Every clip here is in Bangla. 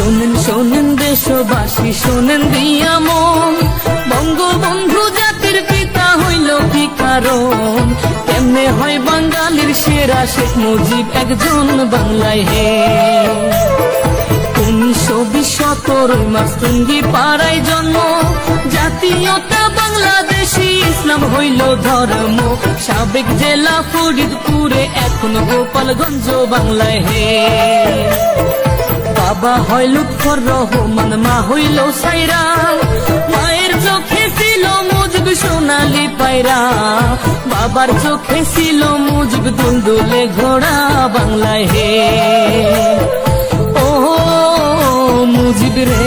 শোনেন শোনেন দেশবাসী, শোনেন দিয়া মন, বঙ্গবন্ধু জাতির পিতা হইল কি কারণ? কেমনে হয় বাঙালির সেরা শেখ মুজিব একজন বাংলায় হে? 1920 মাস টুঙ্গি পাড়ায় জন্ম, জাতীয়তা বাংলাদেশি, ইসলাম হইল ধর্ম। সাবেক জেলা ফরিদপুরে, এখন গোপালগঞ্জ বাংলায় হে। বাবা হয় লুৎফর রহমান, মা হইল সাইরা, মায়ের চোখে ছিল মুজিব সোনালি পায়রা, বাবার চোখে ছিল মুজিব দুলদুলে ঘোড়া বাংলায় হে। ও মুজিব রে,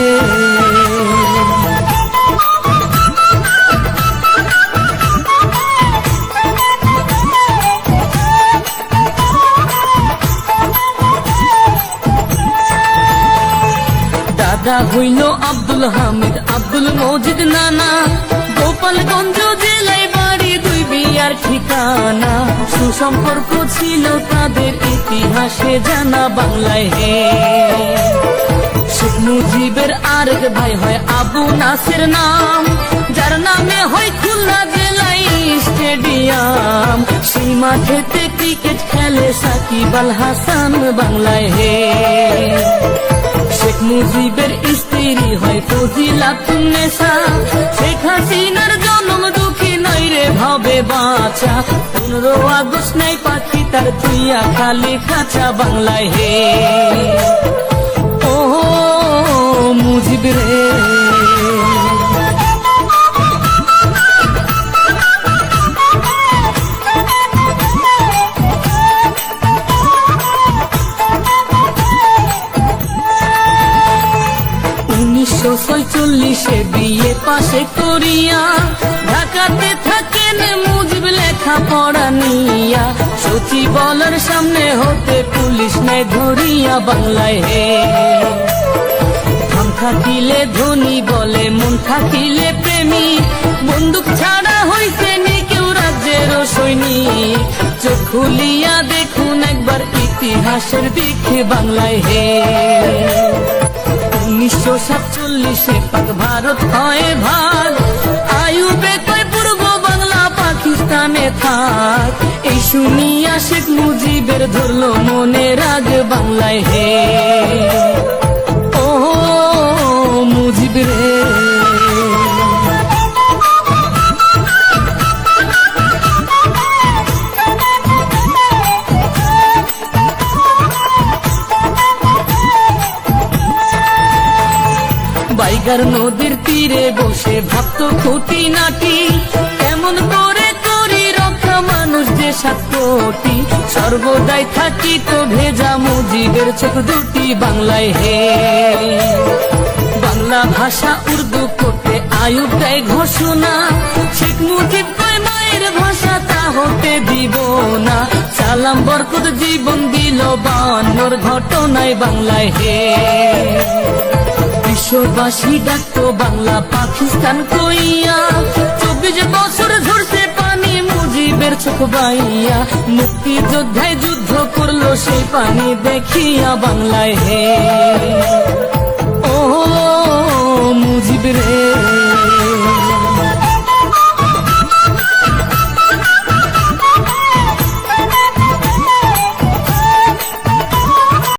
দাদা হইল আব্দুল হামিদ, আব্দুল মজিদ নানা, গোপালগঞ্জ জেলায় বাড়ি, দুই বিয়ার ঠিকানা। সুসম্পর্ক ছিল তাদের, ইতিহাসে জানা বাংলায় হে। শেখ মুজিবের আরেক ভাই হয় আবু নাসের নাম, যার নামে হয় খুলনা জেলায় স্টেডিয়াম। সেই মাঠেতে ক্রিকেট খেলে সাকিব আল হাসান বাংলায় হে। শেখ মুজিবের স্ত্রী হয় ফজিলাতুন্নেসা, শেখ হাসিনার জন্ম দুঃখী নয় রে ভাবে বাঁচা। 15 আগস্ট নাই পাখি তার তুইয়া খালি খাঁচা বাংলায় হে। ও মুজিব রে, বিয়ে পাশে করিয়া ঢাকাতে থাকেন মুজিব লেখা পড়া নিয়া। সচিবালয়ের সামনে হতে পুলিশ নেয় ধরিয়া বাংলায় হে। মন থাকিলে ধনী বলে, মন থাকিলে প্রেমী, বন্দুক ছাড়া হইছে নি কেউ রাজ্যের সৈনিক। চোখ খুলিয়া দেখুন একবার ইতিহাসের দিকে বাংলায় হে। 1947 পাক ভারত হয় ভাগ, আইয়ুবে কয় পূর্ব বাংলা পাকিস্তানে থাক। এই শুনিয়া শেখ মুজিবের ধরলো মনে রাগ বাংলায় হে। ও মুজিব রে, বাইগার নদীর তীরে বসে ভাবত খুঁটি নাটি, কেমন করে করি রক্ষা মানুষ যে 7 কোটি। সর্বদাই থাকি তো ভেজা মুজিবের চোখ দুটি বাংলায় হে। বাংলা ভাষা উর্দু করতে আইয়ুব দেয় ঘোষণা, শেখ মুজিব কয় মায়ের ভাষা তা হতে দিব না। সালাম বরকত জীবন দিল 52 ঘটনায় বাংলায় হে। বিশ্ববাসী ডাকতো বাংলা পাকিস্তান কইয়া, 24 বছর ঝরছে পানি মুজিবের চোখ বাইয়া। মুক্তিযোদ্ধায় যুদ্ধ করলো সেই পানি দেখিয়া বাংলায় হে।